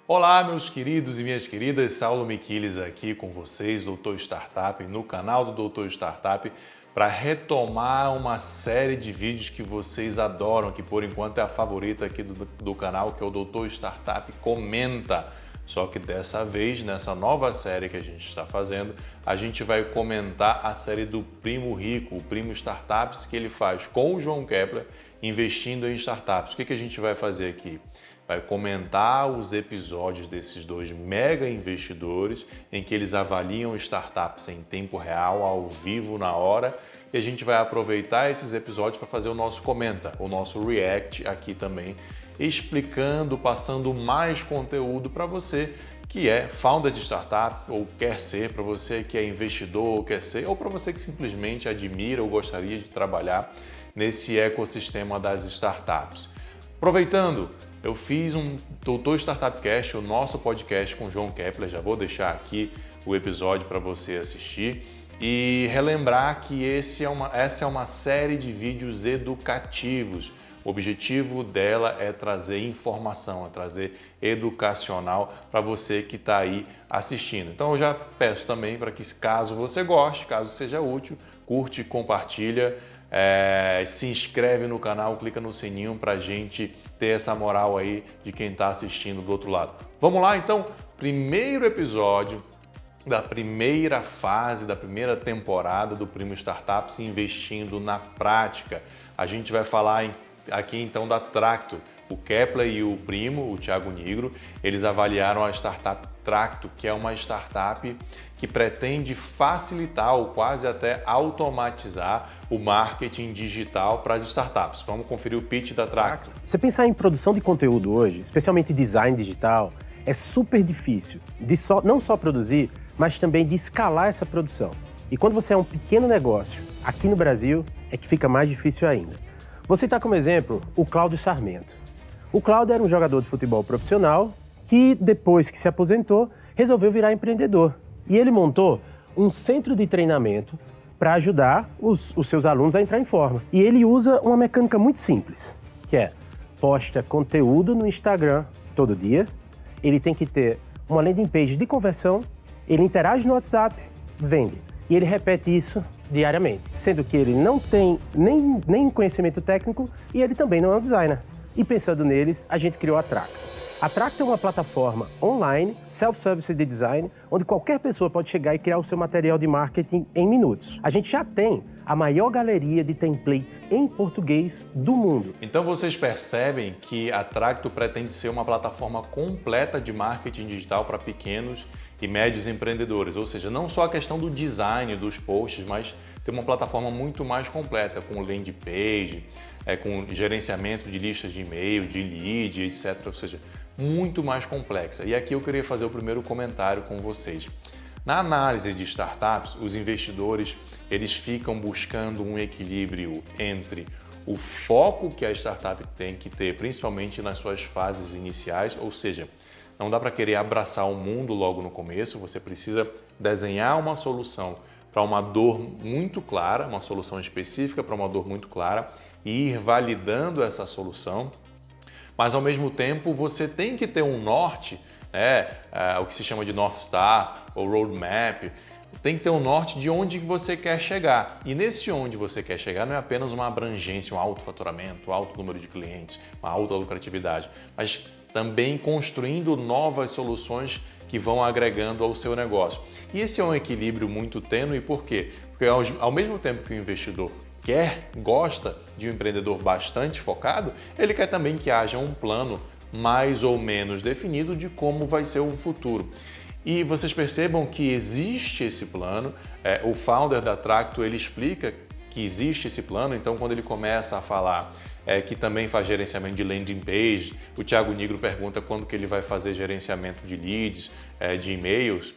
Olá, meus queridos e minhas queridas, Saulo Miquiles aqui com vocês, Doutor Startup, no canal do Doutor Startup, para retomar uma série de vídeos que vocês adoram, que por enquanto é a favorita aqui do canal, que é o Doutor Startup Comenta. Só que dessa vez, nessa nova série que a gente está fazendo, a gente vai comentar a série do Primo Rico, o Primo Startups, que ele faz com o João Kepler, investindo em startups. O que a gente vai fazer aqui? Vai comentar os episódios desses dois mega investidores em que eles avaliam startups em tempo real, ao vivo, na hora, e a gente vai aproveitar esses episódios para fazer o nosso comenta, o nosso react aqui também, explicando, passando mais conteúdo para você que é founder de startup ou quer ser, para você que é investidor ou quer ser, ou para você que simplesmente admira ou gostaria de trabalhar nesse ecossistema das startups. Aproveitando, eu fiz um Doutor Startup Cast, o nosso podcast com o João Kepler, já vou deixar aqui o episódio para você assistir e relembrar que essa é uma série de vídeos educativos. O objetivo dela é trazer informação, é trazer educacional para você que está aí assistindo. Então eu já peço também para que, caso você goste, caso seja útil, curte, compartilha, se inscreve no canal, clica no sininho para a gente ter essa moral aí de quem está assistindo do outro lado. Vamos lá então? Primeiro episódio da primeira fase, da primeira temporada do Primo Startups investindo na prática. A gente vai falar aqui então da Tracto. O Kepler e o Primo, o Thiago Nigro, eles avaliaram a startup Tracto, que é uma startup que pretende facilitar ou quase até automatizar o marketing digital para as startups. Vamos conferir o pitch da Tracto. Você pensar em produção de conteúdo hoje, especialmente design digital, é super difícil não só produzir, mas também de escalar essa produção. E quando você é um pequeno negócio, aqui no Brasil, é que fica mais difícil ainda. Vou citar como exemplo o Cláudio Sarmento. O Cláudio era um jogador de futebol profissional que, depois que se aposentou, resolveu virar empreendedor. E ele montou um centro de treinamento para ajudar os seus alunos a entrar em forma. E ele usa uma mecânica muito simples, que é posta conteúdo no Instagram todo dia, ele tem que ter uma landing page de conversão, ele interage no WhatsApp, vende. E ele repete isso diariamente, sendo que ele não tem nem conhecimento técnico e ele também não é um designer. E pensando neles, a gente criou a Tracto. A Tracto é uma plataforma online, self-service de design, onde qualquer pessoa pode chegar e criar o seu material de marketing em minutos. A gente já tem a maior galeria de templates em português do mundo. Então vocês percebem que a Tracto pretende ser uma plataforma completa de marketing digital para pequenos e médios empreendedores, ou seja, não só a questão do design dos posts, mas ter uma plataforma muito mais completa, com landing page, com gerenciamento de listas de e-mail, de lead, etc. Ou seja, muito mais complexa. E aqui eu queria fazer o primeiro comentário com vocês. Na análise de startups, os investidores eles ficam buscando um equilíbrio entre o foco que a startup tem que ter, principalmente nas suas fases iniciais, ou seja, não dá para querer abraçar o mundo logo no começo, você precisa desenhar uma solução para uma dor muito clara, uma solução específica para uma dor muito clara e ir validando essa solução, mas ao mesmo tempo você tem que ter um norte, o que se chama de North Star ou Roadmap, tem que ter um norte de onde você quer chegar. E nesse onde você quer chegar não é apenas uma abrangência, um alto faturamento, um alto número de clientes, uma alta lucratividade, mas também construindo novas soluções que vão agregando ao seu negócio. E esse é um equilíbrio muito tênue, por quê? Porque ao mesmo tempo que o investidor gosta de um empreendedor bastante focado, ele quer também que haja um plano mais ou menos definido de como vai ser o futuro. E vocês percebam que existe esse plano, o founder da Tracto, ele explica que existe esse plano, então quando ele começa a falar que também faz gerenciamento de landing page, o Thiago Nigro pergunta quando que ele vai fazer gerenciamento de leads, de e-mails.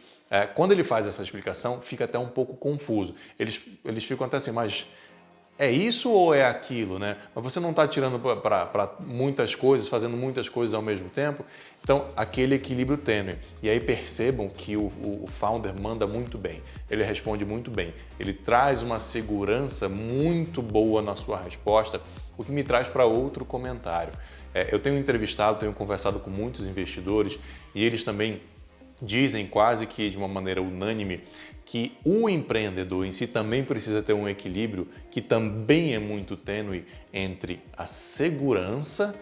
Quando ele faz essa explicação, fica até um pouco confuso. Eles ficam até assim, mas é isso ou é aquilo, né? Mas você não está tirando para muitas coisas, fazendo muitas coisas ao mesmo tempo. Então, aquele equilíbrio tênue. E aí percebam que o founder manda muito bem, ele responde muito bem, ele traz uma segurança muito boa na sua resposta, o que me traz para outro comentário. Eu tenho entrevistado, tenho conversado com muitos investidores e eles também dizem quase que de uma maneira unânime que o empreendedor em si também precisa ter um equilíbrio que também é muito tênue entre a segurança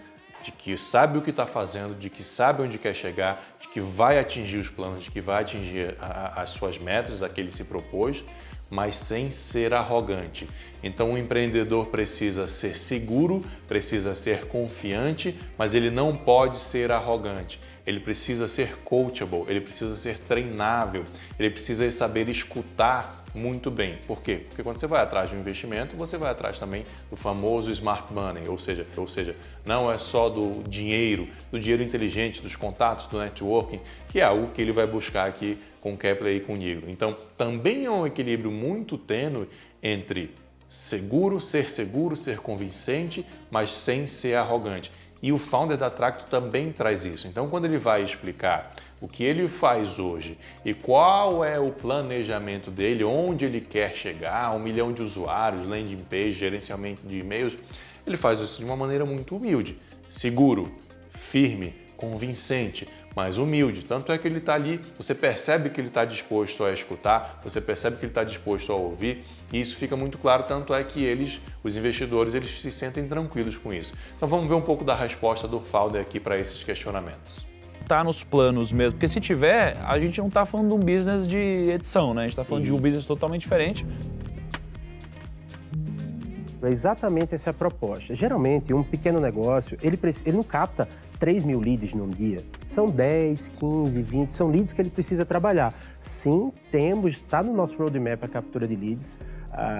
de que sabe o que está fazendo, de que sabe onde quer chegar, de que vai atingir os planos, de que vai atingir as suas metas, a que ele se propôs, mas sem ser arrogante. Então o empreendedor precisa ser seguro, precisa ser confiante, mas ele não pode ser arrogante. Ele precisa ser coachable, ele precisa ser treinável, ele precisa saber escutar muito bem. Por quê? Porque quando você vai atrás de um investimento, você vai atrás também do famoso smart money, ou seja, não é só do dinheiro inteligente, dos contatos, do networking, que é algo que ele vai buscar aqui com o Kepler e com o Nigro. Então, também é um equilíbrio muito tênue entre ser convincente, mas sem ser arrogante. E o founder da Tracto também traz isso. Então, quando ele vai explicar o que ele faz hoje e qual é o planejamento dele, onde ele quer chegar, 1 milhão de usuários, landing page, gerenciamento de e-mails, ele faz isso de uma maneira muito humilde, seguro, firme, convincente, mas humilde. Tanto é que ele está ali, você percebe que ele está disposto a escutar, você percebe que ele está disposto a ouvir, e isso fica muito claro, tanto é que os investidores, eles se sentem tranquilos com isso. Então vamos ver um pouco da resposta do founder aqui para esses questionamentos. Tá nos planos mesmo, porque se tiver, a gente não está falando de um business de edição, né? A gente está falando de um business totalmente diferente. Exatamente essa é a proposta. Geralmente, um pequeno negócio, ele não capta 3 mil leads num dia. São 10, 15, 20, são leads que ele precisa trabalhar. Sim, está no nosso roadmap a captura de leads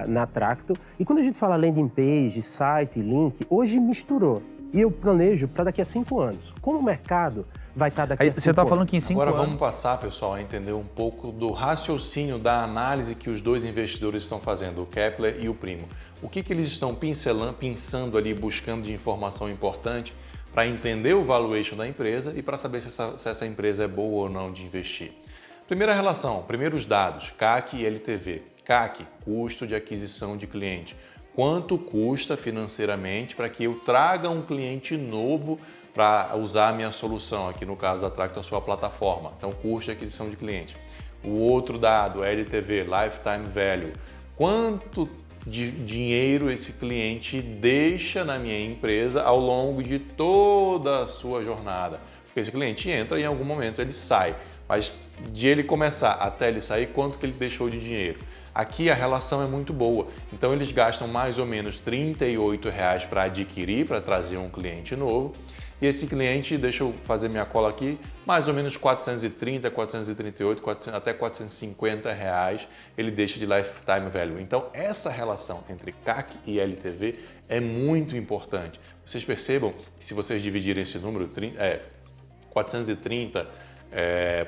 na Tracto. E quando a gente fala landing page, site, link, hoje misturou. E eu planejo para daqui a 5 anos. Como o mercado vai estar daqui a 5 anos? Você está falando que em 5 anos... Agora vamos passar, pessoal, a entender um pouco do raciocínio, da análise que os dois investidores estão fazendo, o Kepler e o Primo. O que eles estão pensando ali, buscando de informação importante para entender o valuation da empresa e para saber se essa empresa é boa ou não de investir. Primeira relação, primeiros dados, CAC e LTV. CAC, custo de aquisição de cliente. Quanto custa financeiramente para que eu traga um cliente novo para usar a minha solução, aqui no caso da Tracto, a sua plataforma. Então, custo de aquisição de cliente. O outro dado, LTV, Lifetime Value. Quanto de dinheiro esse cliente deixa na minha empresa ao longo de toda a sua jornada? Porque esse cliente entra e em algum momento ele sai, mas de ele começar até ele sair, quanto que ele deixou de dinheiro? Aqui a relação é muito boa, então eles gastam mais ou menos R$ 38 para adquirir, para trazer um cliente novo, e esse cliente, deixa eu fazer minha cola aqui, mais ou menos 430, 438, até 450 reais ele deixa de lifetime value. Então essa relação entre CAC e LTV é muito importante. Vocês percebam que se vocês dividirem esse número, 430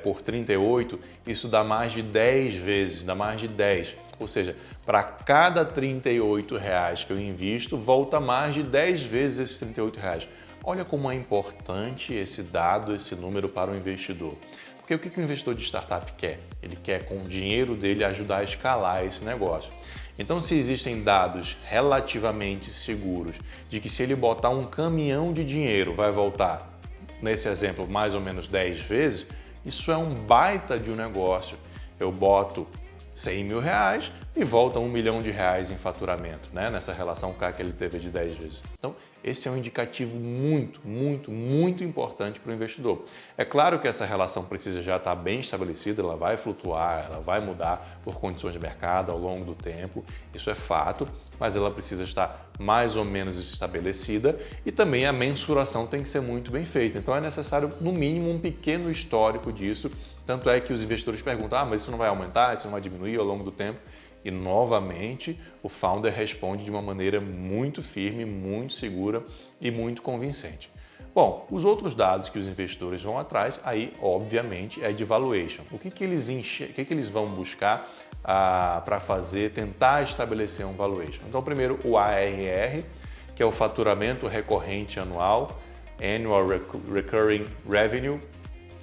por 38, isso dá mais de 10 vezes, dá mais de 10. Ou seja, para cada R$ 38 que eu invisto, volta mais de 10 vezes esses R$ 38. Olha como é importante esse dado, esse número para o investidor. Porque o que o investidor de startup quer? Ele quer, com o dinheiro dele, ajudar a escalar esse negócio. Então, se existem dados relativamente seguros de que se ele botar um caminhão de dinheiro, vai voltar, nesse exemplo, mais ou menos 10 vezes, isso é um baita de um negócio. Eu boto R$100 mil e volta R$1 milhão em faturamento, né? Nessa relação CAC-LTV de 10 vezes. Então, esse é um indicativo muito importante para o investidor. É claro que essa relação precisa já estar bem estabelecida, ela vai flutuar, ela vai mudar por condições de mercado ao longo do tempo, isso é fato, mas ela precisa estar mais ou menos estabelecida e também a mensuração tem que ser muito bem feita. Então é necessário, no mínimo, um pequeno histórico disso. Tanto é que os investidores perguntam, mas isso não vai aumentar, isso não vai diminuir ao longo do tempo? E, novamente, o founder responde de uma maneira muito firme, muito segura e muito convincente. Bom, os outros dados que os investidores vão atrás, aí, obviamente, é de valuation. O que eles vão buscar para tentar estabelecer um valuation? Então, primeiro, o ARR, que é o faturamento recorrente anual, Annual Recurring Revenue,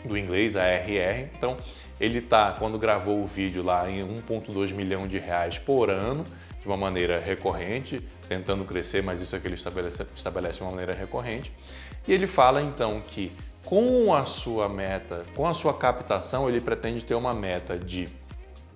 do inglês, ARR. Então, ele quando gravou o vídeo lá, em 1,2 milhão de reais por ano, de uma maneira recorrente, tentando crescer, mas isso é que ele estabelece de uma maneira recorrente. E ele fala então que com a sua meta, com a sua captação, ele pretende ter uma meta de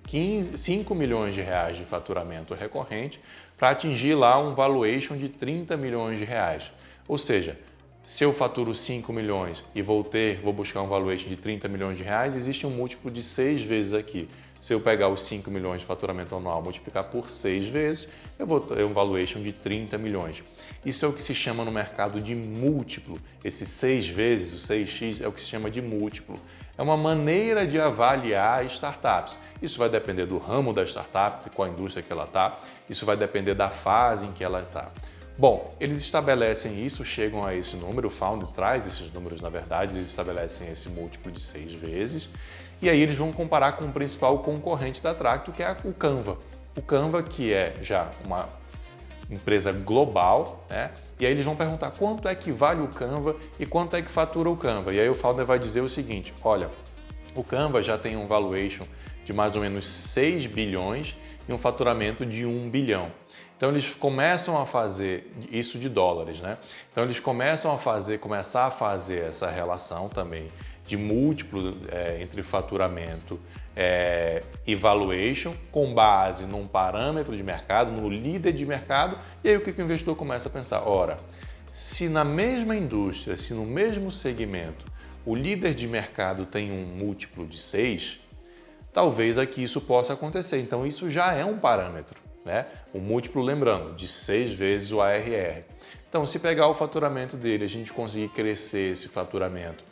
5 milhões de reais de faturamento recorrente para atingir lá um valuation de 30 milhões de reais. Ou seja, se eu faturo 5 milhões e vou buscar um valuation de 30 milhões de reais, existe um múltiplo de 6 vezes aqui. Se eu pegar os 5 milhões de faturamento anual e multiplicar por 6 vezes, eu vou ter um valuation de 30 milhões. Isso é o que se chama no mercado de múltiplo. Esse 6 vezes, o 6x, é o que se chama de múltiplo. É uma maneira de avaliar startups. Isso vai depender do ramo da startup, de qual indústria que ela está. Isso vai depender da fase em que ela está. Bom, eles estabelecem isso, chegam a esse número, o Founder traz esses números, na verdade, eles estabelecem esse múltiplo de 6 vezes, e aí eles vão comparar com o principal concorrente da Tracto, que é o Canva. O Canva, que é já uma empresa global, né? E aí eles vão perguntar quanto é que vale o Canva e quanto é que fatura o Canva. E aí o Founder vai dizer o seguinte, olha, o Canva já tem um valuation de mais ou menos 6 bilhões e um faturamento de 1 bilhão. Então eles começam a fazer isso de dólares, né? Então eles começar a fazer essa relação também de múltiplo entre faturamento e valuation com base num parâmetro de mercado, no líder de mercado. E aí o que o investidor começa a pensar? Ora, se na mesma indústria, se no mesmo segmento, o líder de mercado tem um múltiplo de 6, talvez aqui isso possa acontecer. Então isso já é um parâmetro, né? O múltiplo, lembrando, de 6 vezes o ARR. Então, se pegar o faturamento dele, a gente conseguir crescer esse faturamento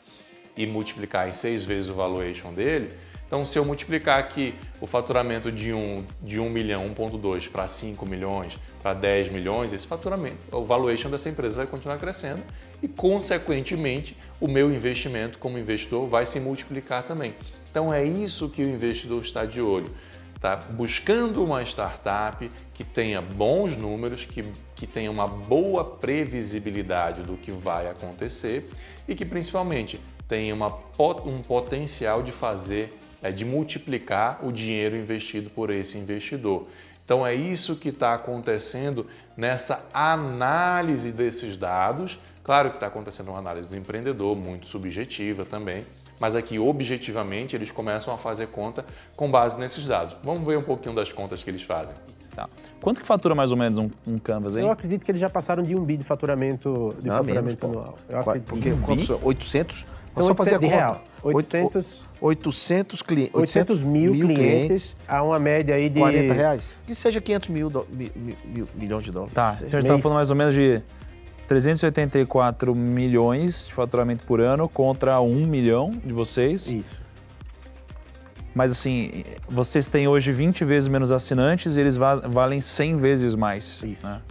e multiplicar em 6 vezes o valuation dele, então se eu multiplicar aqui o faturamento de 1 milhão, 1.2 para 5 milhões, para 10 milhões, esse faturamento, o valuation dessa empresa vai continuar crescendo e, consequentemente, o meu investimento como investidor vai se multiplicar também. Então é isso que o investidor está de olho. Tá buscando uma startup que tenha bons números, que tenha uma boa previsibilidade do que vai acontecer e que principalmente tenha um potencial de de multiplicar o dinheiro investido por esse investidor. Então é isso que está acontecendo nessa análise desses dados. Claro que está acontecendo uma análise do empreendedor, muito subjetiva também, mas aqui, objetivamente, eles começam a fazer conta com base nesses dados. Vamos ver um pouquinho das contas que eles fazem. Tá. Quanto que fatura mais ou menos um Canvas aí? Eu acredito que eles já passaram de 1 bi de faturamento, anual. Eu acredito. Porque quantos são? 800? São só fazer a de conta. real. 800 mil clientes a uma média aí de... 40 reais? Que seja 500 milhões de dólares. Tá, então a gente está falando mais ou menos de 384 milhões de faturamento por ano contra 1 milhão de vocês. Isso. Mas assim, vocês têm hoje 20 vezes menos assinantes e eles valem 100 vezes mais. Isso. Né?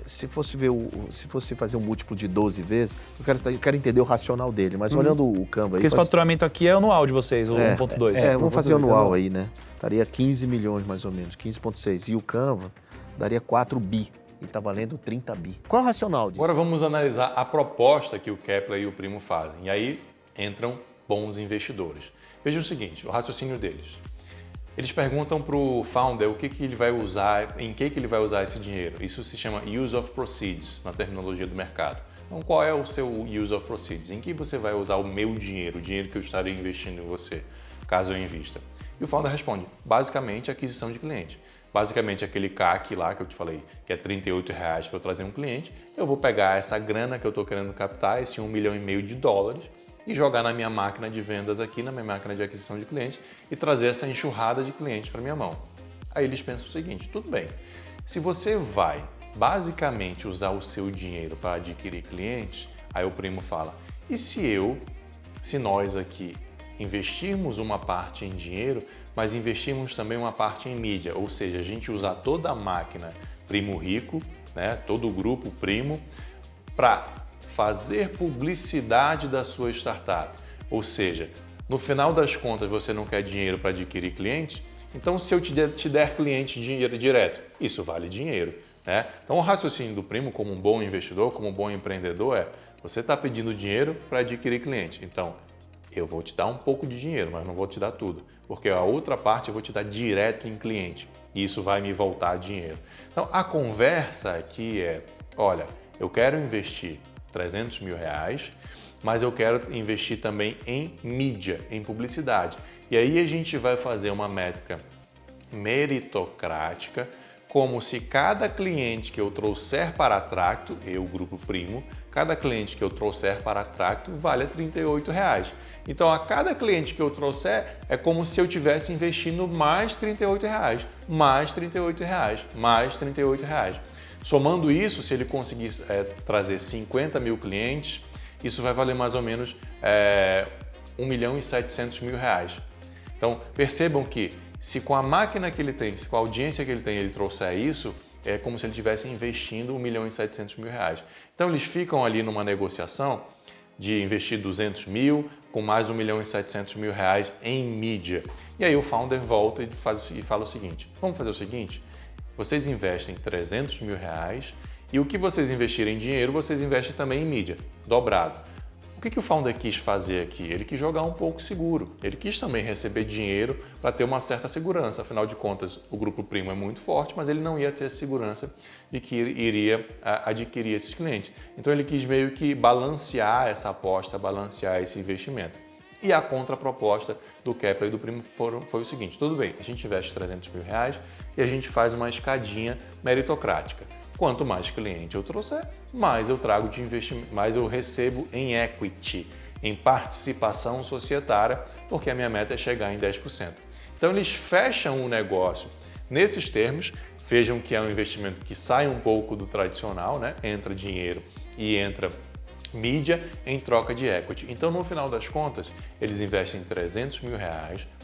Se fosse fazer um múltiplo de 12 vezes, eu quero entender o racional dele, mas olhando o Canva aí... Porque esse faturamento aqui é anual de vocês, o 1.2. Vamos fazer anual aí, né? Daria 15 milhões mais ou menos, 15,6. E o Canva daria 4 bi. E está valendo 30 bi. Qual é o racional disso? Agora vamos analisar a proposta que o Kepler e o Primo fazem. E aí entram bons investidores. Veja o seguinte, o raciocínio deles. Eles perguntam para o founder o que ele vai usar, em que ele vai usar esse dinheiro. Isso se chama use of proceeds na terminologia do mercado. Então, qual é o seu use of proceeds? Em que você vai usar o meu dinheiro, o dinheiro que eu estarei investindo em você, caso eu invista? E o founder responde, basicamente, aquisição de cliente. Basicamente, aquele CAC lá que eu te falei, que é R$38 para eu trazer um cliente, eu vou pegar essa grana que eu estou querendo captar, esse 1,5 milhão de dólares, e jogar na minha máquina de vendas aqui, na minha máquina de aquisição de clientes, e trazer essa enxurrada de clientes para minha mão. Aí eles pensam o seguinte, tudo bem, se você vai basicamente usar o seu dinheiro para adquirir clientes, aí o Primo fala, e se nós aqui investirmos uma parte em dinheiro, mas investirmos também uma parte em mídia, ou seja, a gente usar toda a máquina Primo Rico, né, todo o grupo Primo, para fazer publicidade da sua startup. Ou seja, no final das contas você não quer dinheiro para adquirir clientes, então se eu te der cliente dinheiro direto, isso vale dinheiro. Né? Então o raciocínio do Primo como um bom investidor, como um bom empreendedor é, você está pedindo dinheiro para adquirir cliente, então eu vou te dar um pouco de dinheiro, mas não vou te dar tudo, porque a outra parte eu vou te dar direto em cliente e isso vai me voltar dinheiro. Então a conversa aqui é, olha, eu quero investir R$300 mil, mas eu quero investir também em mídia, em publicidade. E aí a gente vai fazer uma métrica meritocrática, como se cada cliente que eu trouxer para a Tracto, eu, Grupo Primo, cada cliente que eu trouxer para a Tracto vale R$38. Então, a cada cliente que eu trouxer, é como se eu estivesse investindo mais R$38, mais R$38, mais R$38. Somando isso, se ele conseguir trazer 50 mil clientes, isso vai valer mais ou menos R$1.700.000. Então, percebam que se com a máquina que ele tem, se com a audiência que ele tem, ele trouxer isso, é como se ele estivesse investindo R$1.700.000. Então, eles ficam ali numa negociação de investir 200 mil com mais R$1.700.000 em mídia. E aí o founder volta e fala o seguinte, vamos fazer o seguinte, vocês investem R$300 mil e o que vocês investirem em dinheiro, vocês investem também em mídia, dobrado. O que o founder quis fazer aqui? Ele quis jogar um pouco seguro. Ele quis também receber dinheiro para ter uma certa segurança. Afinal de contas, o Grupo Primo é muito forte, mas ele não ia ter a segurança de que iria adquirir esses clientes. Então ele quis meio que balancear essa aposta, balancear esse investimento. E a contraproposta do Kepler e do Primo foi o seguinte, tudo bem, a gente investe R$300 mil e a gente faz uma escadinha meritocrática. Quanto mais cliente eu trouxer, mais eu trago de investimento, mais eu recebo em equity, em participação societária, porque a minha meta é chegar em 10%. Então eles fecham o negócio nesses termos, vejam que é um investimento que sai um pouco do tradicional, né? Entra dinheiro e entra mídia em troca de equity. Então, no final das contas, eles investem R$300 mil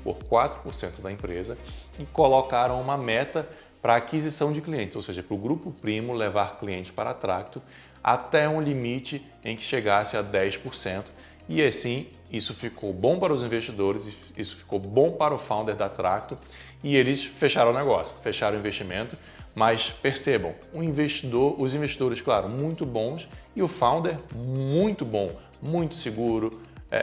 por 4% da empresa e colocaram uma meta para aquisição de clientes, ou seja, para o Grupo Primo levar clientes para a Tracto até um limite em que chegasse a 10%. E assim, isso ficou bom para os investidores, isso ficou bom para o founder da Tracto e eles fecharam o negócio, fecharam o investimento. Mas percebam, os investidores, claro, muito bons e o founder muito bom, muito seguro,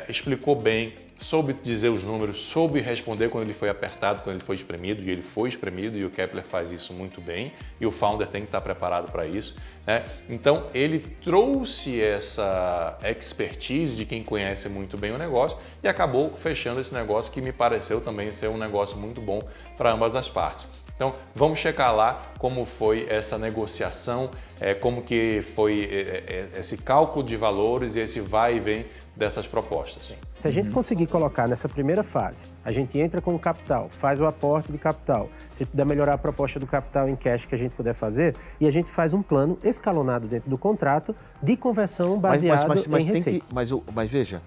explicou bem, soube dizer os números, soube responder quando ele foi apertado, quando ele foi espremido, e ele foi espremido e o Kepler faz isso muito bem e o founder tem que estar preparado para isso, né? Então ele trouxe essa expertise de quem conhece muito bem o negócio e acabou fechando esse negócio que me pareceu também ser um negócio muito bom para ambas as partes. Então, vamos checar lá como foi essa negociação, como que foi esse cálculo de valores e esse vai e vem dessas propostas. Se a gente conseguir colocar nessa primeira fase, a gente entra com o capital, faz o aporte de capital, se puder melhorar a proposta do capital em cash que a gente puder fazer, e a gente faz um plano escalonado dentro do contrato de conversão baseado em receita. Mas veja,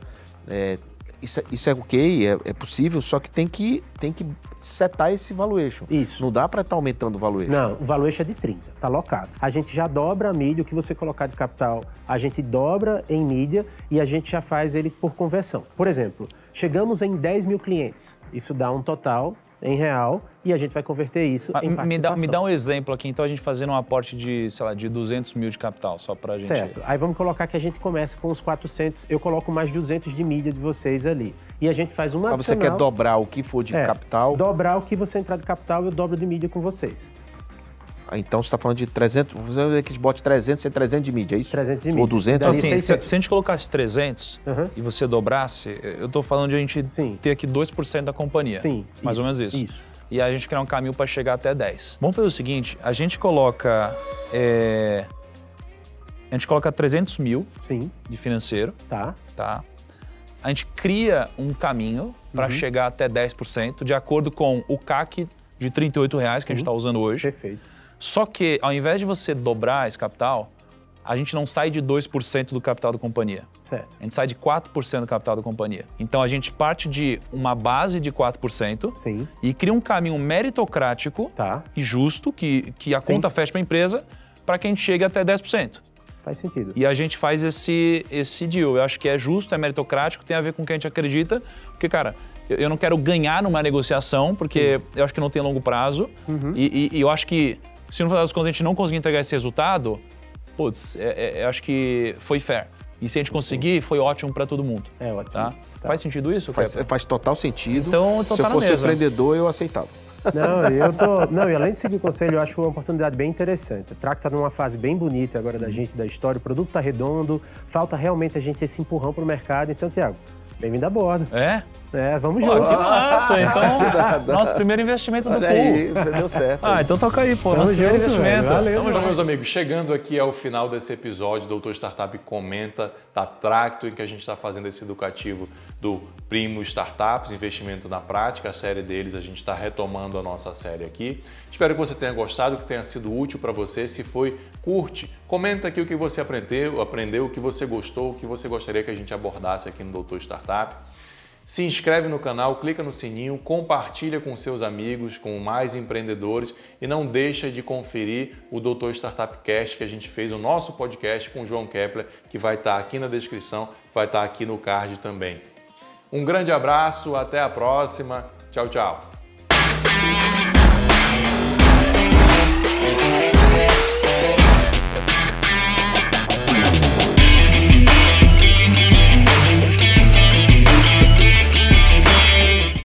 isso é ok, é possível, só que tem que setar esse valuation. Isso. Não dá para estar aumentando o valuation. Não, o valuation é de 30, tá locado. A gente já dobra a mídia, o que você colocar de capital, a gente dobra em mídia e a gente já faz ele por conversão. Por exemplo, chegamos em 10 mil clientes, isso dá um total em real e a gente vai converter isso em participação. Me dá um exemplo aqui, então a gente fazendo um aporte de, sei lá, de 200 mil de capital, só pra gente... Certo, aí vamos colocar que a gente começa com os 400, eu coloco mais 200 de mídia de vocês ali. E a gente faz uma adicional... Mas você quer dobrar o que for de capital? Dobrar o que você entrar de capital, eu dobro de mídia com vocês. Então você está falando de 300, vamos dizer que a gente bote 300, é 300 de mídia, é isso? 300 de mídia. Ou 200? Então, assim, se a gente colocasse 300 e você dobrasse, eu estou falando de a gente ter aqui 2% da companhia. Sim, mais ou menos isso. E a gente criar um caminho para chegar até 10. Vamos fazer o seguinte, a gente coloca 300 mil de financeiro. Tá. A gente cria um caminho para chegar até 10%, de acordo com o CAC de R$38 que a gente está usando hoje. Perfeito. Só que, ao invés de você dobrar esse capital, a gente não sai de 2% do capital da companhia. Certo. A gente sai de 4% do capital da companhia. Então, a gente parte de uma base de 4% e cria um caminho meritocrático e justo, que a conta feche para a empresa, para que a gente chegue até 10%. Faz sentido. E a gente faz esse deal. Eu acho que é justo, é meritocrático, tem a ver com o que a gente acredita. Porque, cara, eu não quero ganhar numa negociação, porque eu acho que não tem longo prazo. E eu acho que, se no final das contas a gente não conseguir entregar esse resultado, eu acho que foi fair. E se a gente conseguir, foi ótimo para todo mundo. É ótimo. Tá? Faz sentido isso? Faz total sentido. Então se eu fosse empreendedor, eu aceitava. Não, e além de seguir o conselho, eu acho uma oportunidade bem interessante. A Traco está numa fase bem bonita agora da gente, da história, o produto está redondo, falta realmente a gente esse empurrão para o mercado. Então, Thiago, bem-vindo a bordo. Vamos junto. Que massa! Então, nosso primeiro investimento do Olha pool. aí, deu certo. Então toca aí, pô. Nosso primeiro investimento. Valeu. Tamo Então, junto. meus amigos, chegando aqui ao final desse episódio, Doutor Startup comenta da Tracto, em que a gente está fazendo esse educativo do Primo Startups, investimento na prática, a série deles, a gente está retomando a nossa série aqui. Espero que você tenha gostado, que tenha sido útil para você. Se foi, curte, comenta aqui o que você aprendeu, o que você gostou, o que você gostaria que a gente abordasse aqui no Doutor Startup. Se inscreve no canal, clica no sininho, compartilha com seus amigos, com mais empreendedores e não deixa de conferir o Doutor Startup Cast que a gente fez, o nosso podcast com o João Kepler, que vai estar aqui na descrição, vai estar aqui no card também. Um grande abraço, até a próxima. Tchau, tchau.